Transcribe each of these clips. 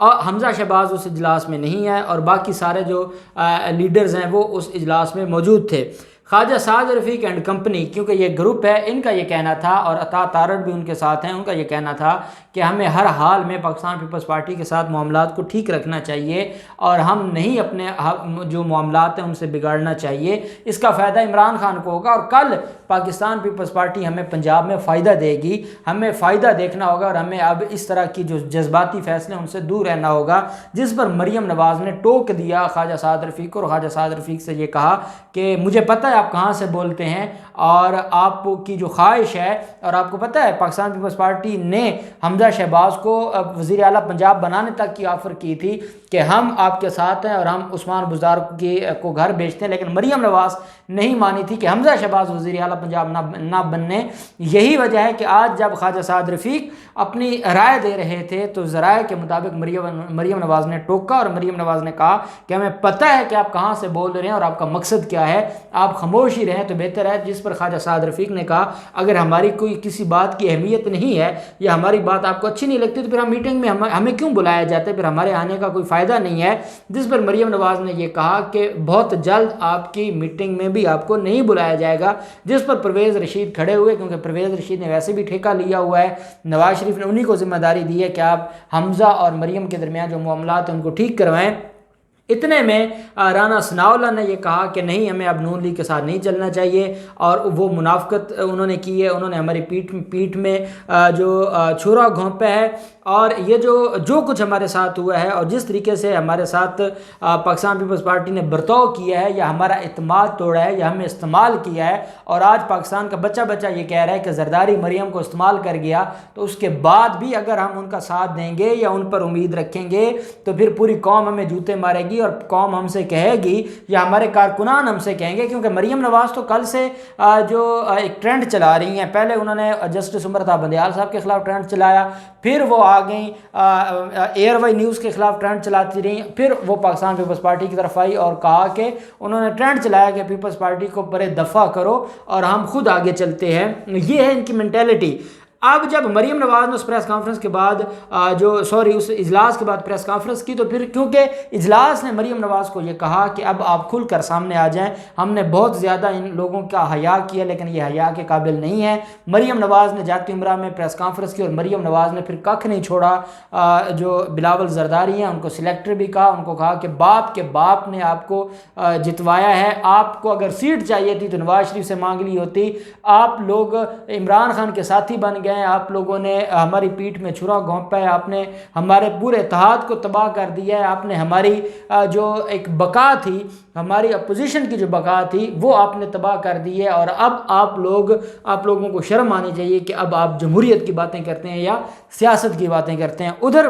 اور حمزہ شہباز اس اجلاس میں نہیں ہے اور باقی سارے جو لیڈرز ہیں وہ اس اجلاس میں موجود تھے۔ خواجہ سعد رفیق اینڈ کمپنی، کیونکہ یہ گروپ ہے، ان کا یہ کہنا تھا، اور عطا تارڑ بھی ان کے ساتھ ہیں، ان کا یہ کہنا تھا کہ ہمیں ہر حال میں پاکستان پیپلز پارٹی کے ساتھ معاملات کو ٹھیک رکھنا چاہیے اور ہم نہیں اپنے جو معاملات ہیں ان سے بگاڑنا چاہیے۔ اس کا فائدہ عمران خان کو ہوگا، اور کل پاکستان پیپلز پارٹی ہمیں پنجاب میں فائدہ دے گی، ہمیں فائدہ دیکھنا ہوگا، اور ہمیں اب اس طرح کی جو جذباتی فیصلے ان سے دور رہنا ہوگا۔ جس پر مریم نواز نے ٹوک دیا خواجہ سعد رفیق کو، اور خواجہ سعد رفیق سے یہ کہا کہ مجھے پتہ ہے آپ کہاں سے بولتے ہیں اور آپ کی جو خواہش ہے، اور آپ کو پتہ ہے پاکستان پیپلز پارٹی نے حمزہ شہباز کو وزیر اعلیٰ پنجاب بنانے تک کی آفر کی تھی کہ ہم آپ کے ساتھ ہیں اور ہم عثمان بزدار کو گھر بیچتے ہیں، لیکن مریم نواز نہیں مانی تھی کہ حمزہ شہباز وزیر اعلیٰ پنجاب نہ بننے۔ یہی وجہ ہے کہ آج جب خواجہ سعد رفیق اپنی رائے دے رہے تھے تو ذرائع کے مطابق مریم نواز نے ٹوکا، اور مریم نواز نے کہا کہ ہمیں پتہ ہے کہ آپ کہاں سے بول رہے ہیں اور آپ کا مقصد کیا ہے، آپ خاموش ہی رہیں تو بہتر ہے۔ جس پر خواجہ سعد رفیق نے کہا اگر ہماری کوئی کسی بات کی اہمیت نہیں ہے یا ہماری بات آپ کو اچھی نہیں لگتی تو پھر ہم میٹنگ میں ہمیں کیوں بلایا جاتا ہے، پھر ہمارے آنے کا کوئی فائدہ نہیں ہے۔ جس پر مریم نواز نے یہ کہا کہ بہت جلد آپ کی میٹنگ میں بھی آپ کو نہیں بلایا جائے گا۔ جس پر پرویز رشید کھڑے ہوئے، کیونکہ پرویز رشید نے ویسے بھی ٹھیکہ لیا ہوا ہے، نواز شریف نے انہی کو ذمہ داری دی ہے کہ آپ حمزہ اور مریم کے درمیان جو معاملات ہیں ان کو ٹھیک کروائیں۔ اتنے میں رانا ثناءاللہ نے یہ کہا کہ نہیں، ہمیں اب نون لیگ کے ساتھ نہیں چلنا چاہیے، اور وہ منافقت انہوں نے کی ہے، انہوں نے ہماری پیٹھ میں جو چھرا گھونپا ہے، اور یہ جو کچھ ہمارے ساتھ ہوا ہے اور جس طریقے سے ہمارے ساتھ پاکستان پیپلز پارٹی نے برتاؤ کیا ہے، یا ہمارا اعتماد توڑا ہے، یا ہمیں استعمال کیا ہے، اور آج پاکستان کا بچہ یہ کہہ رہا ہے کہ زرداری مریم کو استعمال کر گیا، تو اس کے بعد بھی اگر ہم ان کا ساتھ دیں گے یا ان پر امید رکھیں گے تو پھر پوری قوم ہمیں جوتے مارے گی، اور قوم ہم سے کہے گی یا ہمارے کارکنان ہم سے کہیں گے، کیونکہ مریم نواز تو کل سے جو ایک ٹرینڈ چلا رہی ہیں، پہلے انہوں نے جسٹس عمرتا بندیال صاحب کے خلاف ٹرینڈ چلایا، پھر وہ آ گئیں ایئر وائی نیوز کے خلاف ٹرینڈ چلاتی رہیں، پھر وہ پاکستان پیپلز پارٹی کی طرف آئی اور کہا کہ انہوں نے ٹرینڈ چلایا کہ پیپلز پارٹی کو پرے دفع کرو اور ہم خود آگے چلتے ہیں۔ یہ ہے ان کی مینٹیلٹی۔ اب جب مریم نواز نے اس پریس کانفرنس کے بعد اس اجلاس کے بعد پریس کانفرنس کی، تو پھر کیونکہ اجلاس نے مریم نواز کو یہ کہا کہ اب آپ کھل کر سامنے آ جائیں، ہم نے بہت زیادہ ان لوگوں کا حیا کیا لیکن یہ حیا کے قابل نہیں ہے۔ مریم نواز نے جاتی عمرہ میں پریس کانفرنس کی، اور مریم نواز نے پھر ککھ نہیں چھوڑا۔ جو بلاول زرداری ہیں ان کو سلیکٹر بھی کہا، ان کو کہا کہ باپ کے باپ نے آپ کو جتوایا ہے، آپ کو اگر سیٹ چاہیے تھی تو نواز شریف سے مانگ لی ہوتی، آپ لوگ عمران خان کے ساتھی بن گئے، آپ لوگوں نے ہماری پیٹھ میں چھرا گھونپا ہے، آپ نے ہمارے پورے اتحاد کو تباہ کر دیا ہے، آپ نے ہماری جو ایک بقا تھی، ہماری اپوزیشن کی جو بقا تھی وہ آپ نے تباہ کر دی ہے، اور اب آپ لوگوں کو شرم آنی چاہیے کہ اب آپ جمہوریت کی باتیں کرتے ہیں یا سیاست کی باتیں کرتے ہیں۔ ادھر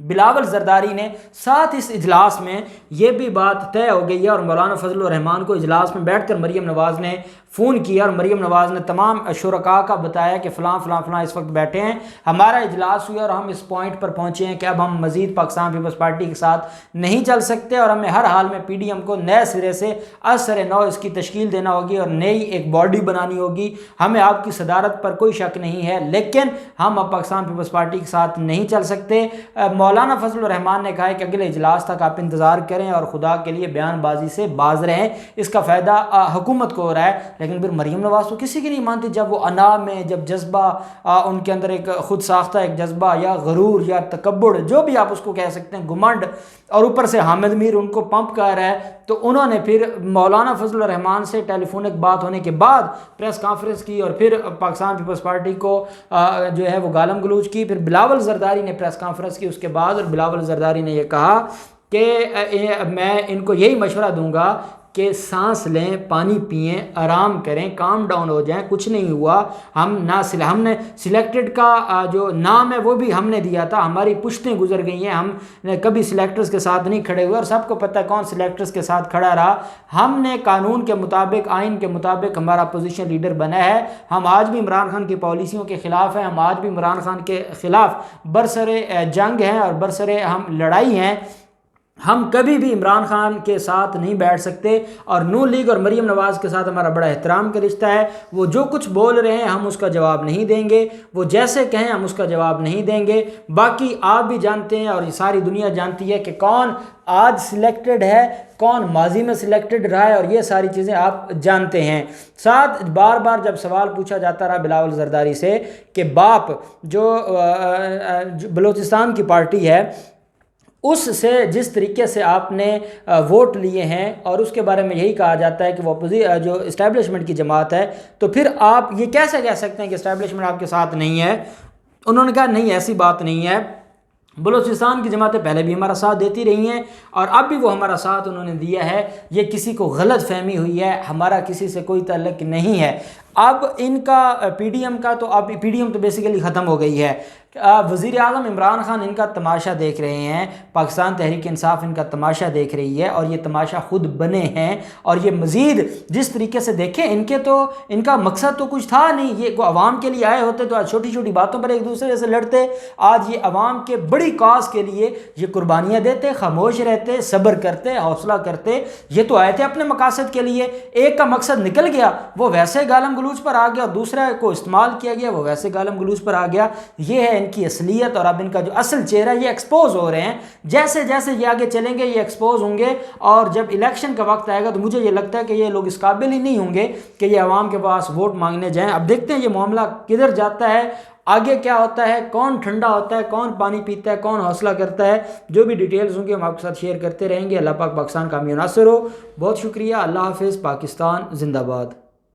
بلاول زرداری نے ساتھ اس اجلاس میں یہ بھی بات طے ہو گئی ہے، اور مولانا فضل الرحمان کو اجلاس میں بیٹھ کر مریم نواز نے فون کیا، اور مریم نواز نے تمام شرکاء کا بتایا کہ فلاں فلاں فلاں اس وقت بیٹھے ہیں، ہمارا اجلاس ہوا اور ہم اس پوائنٹ پر پہنچے ہیں کہ اب ہم مزید پاکستان پیپلز پارٹی کے ساتھ نہیں چل سکتے، اور ہمیں ہر حال میں پی ڈی ایم کو نئے سرے سے ازسر نو اس کی تشکیل دینا ہوگی اور نئی ایک باڈی بنانی ہوگی۔ ہمیں آپ کی صدارت پر کوئی شک نہیں ہے، لیکن ہم اب پاکستان پیپلز پارٹی کے ساتھ نہیں چل سکتے۔ مولانا فضل الرحمان نے کہا ہے کہ اگلے اجلاس تک آپ انتظار کریں اور خدا کے لیے بیان بازی سے باز رہیں، اس کا فائدہ حکومت کو ہو رہا ہے۔ لیکن پھر مریم نواز تو کسی کی نہیں مانتی، جب وہ انا میں جب جذبہ ان کے اندر ایک خود ساختہ ایک جذبہ یا غرور یا تکبر، جو بھی آپ اس کو کہہ سکتے ہیں، گھمنڈ، اور اوپر سے حامد میر ان کو پمپ کر رہا ہے، تو انہوں نے پھر مولانا فضل الرحمان سے ٹیلی فونک بات ہونے کے بعد پریس کانفرنس کی، اور پھر پاکستان پیپلز پارٹی کو جو ہے وہ گالم گلوچ کی۔ پھر بلاول زرداری نے پریس کانفرنس کی اس کے بعد، اور بلاول زرداری نے یہ کہا کہ میں ان کو یہی مشورہ دوں گا کہ سانس لیں، پانی پئیں، آرام کریں، کام ڈاؤن ہو جائیں، کچھ نہیں ہوا۔ ہم نے سلیکٹڈ کا جو نام ہے وہ بھی ہم نے دیا تھا، ہماری پشتیں گزر گئی ہیں، ہم نے کبھی سلیکٹرز کے ساتھ نہیں کھڑے ہوئے، اور سب کو پتہ ہے کون سلیکٹرز کے ساتھ کھڑا رہا۔ ہم نے قانون کے مطابق، آئین کے مطابق ہمارا اپوزیشن لیڈر بنا ہے، ہم آج بھی عمران خان کی پالیسیوں کے خلاف ہیں، ہم آج بھی عمران خان کے خلاف برسر جنگ ہیں اور برسر ہم لڑائی ہیں، ہم کبھی بھی عمران خان کے ساتھ نہیں بیٹھ سکتے، اور نون لیگ اور مریم نواز کے ساتھ ہمارا بڑا احترام کا رشتہ ہے۔ وہ جو کچھ بول رہے ہیں ہم اس کا جواب نہیں دیں گے، وہ جیسے کہیں ہم اس کا جواب نہیں دیں گے۔ باقی آپ بھی جانتے ہیں اور یہ ساری دنیا جانتی ہے کہ کون آج سلیکٹڈ ہے، کون ماضی میں سلیکٹڈ رہا ہے، اور یہ ساری چیزیں آپ جانتے ہیں۔ ساتھ بار بار جب سوال پوچھا جاتا رہا بلاول زرداری سے کہ باپ جو بلوچستان کی پارٹی ہے اس سے جس طریقے سے آپ نے ووٹ لیے ہیں، اور اس کے بارے میں یہی کہا جاتا ہے کہ وہ جو اسٹیبلشمنٹ کی جماعت ہے، تو پھر آپ یہ کیسے کہہ سکتے ہیں کہ اسٹیبلشمنٹ آپ کے ساتھ نہیں ہے؟ انہوں نے کہا نہیں، ایسی بات نہیں ہے، بلوچستان کی جماعتیں پہلے بھی ہمارا ساتھ دیتی رہی ہیں اور اب بھی وہ ہمارا ساتھ انہوں نے دیا ہے۔ یہ کسی کو غلط فہمی ہوئی ہے، ہمارا کسی سے کوئی تعلق نہیں ہے۔ اب ان کا پی ڈی ایم کا تو اب پی ڈی ایم تو بیسیکلی ختم ہو گئی ہے۔ وزیر اعظم عمران خان ان کا تماشا دیکھ رہے ہیں، پاکستان تحریک انصاف ان کا تماشا دیکھ رہی ہے، اور یہ تماشا خود بنے ہیں، اور یہ مزید جس طریقے سے دیکھیں ان کا مقصد تو کچھ تھا نہیں، یہ عوام کے لیے آئے ہوتے تو آج چھوٹی چھوٹی باتوں پر ایک دوسرے سے لڑتے، آج یہ عوام کے بڑی کاز کے لیے یہ قربانیاں دیتے، خاموش رہتے، صبر کرتے، حوصلہ کرتے۔ یہ تو آئے تھے اپنے مقاصد کے لیے، ایک کا مقصد نکل گیا وہ ویسے گالم گلوچ پر آ گیا، اور دوسرے کو استعمال کیا گیا وہ ویسے گالم گلوچ پر آ گیا۔ یہ ہے ان کی اصلیت، اور اب ان کا جو اصل چہرہ یہ ایکسپوز ہو رہے ہیں۔ جیسے جیسے یہ آگے چلیں گے یہ ایکسپوز ہوں گے، اور جب الیکشن کا وقت آئے گا تو مجھے یہ لگتا ہے کہ یہ لوگ اس قابل ہی نہیں ہوں گے کہ یہ عوام کے پاس ووٹ مانگنے جائیں۔ اب دیکھتے ہیں یہ معاملہ کدھر جاتا ہے، آگے کیا ہوتا ہے، کون ٹھنڈا ہوتا ہے، کون پانی پیتا ہے، کون حوصلہ کرتا ہے۔ جو بھی ڈیٹیلز ہوں گے ہم آپ کے ساتھ شیئر کرتے رہیں گے۔ اللہ پاک پاکستان کا حامی و ناصر ہو۔ بہت شکریہ، اللہ حافظ، پاکستان زندہ باد۔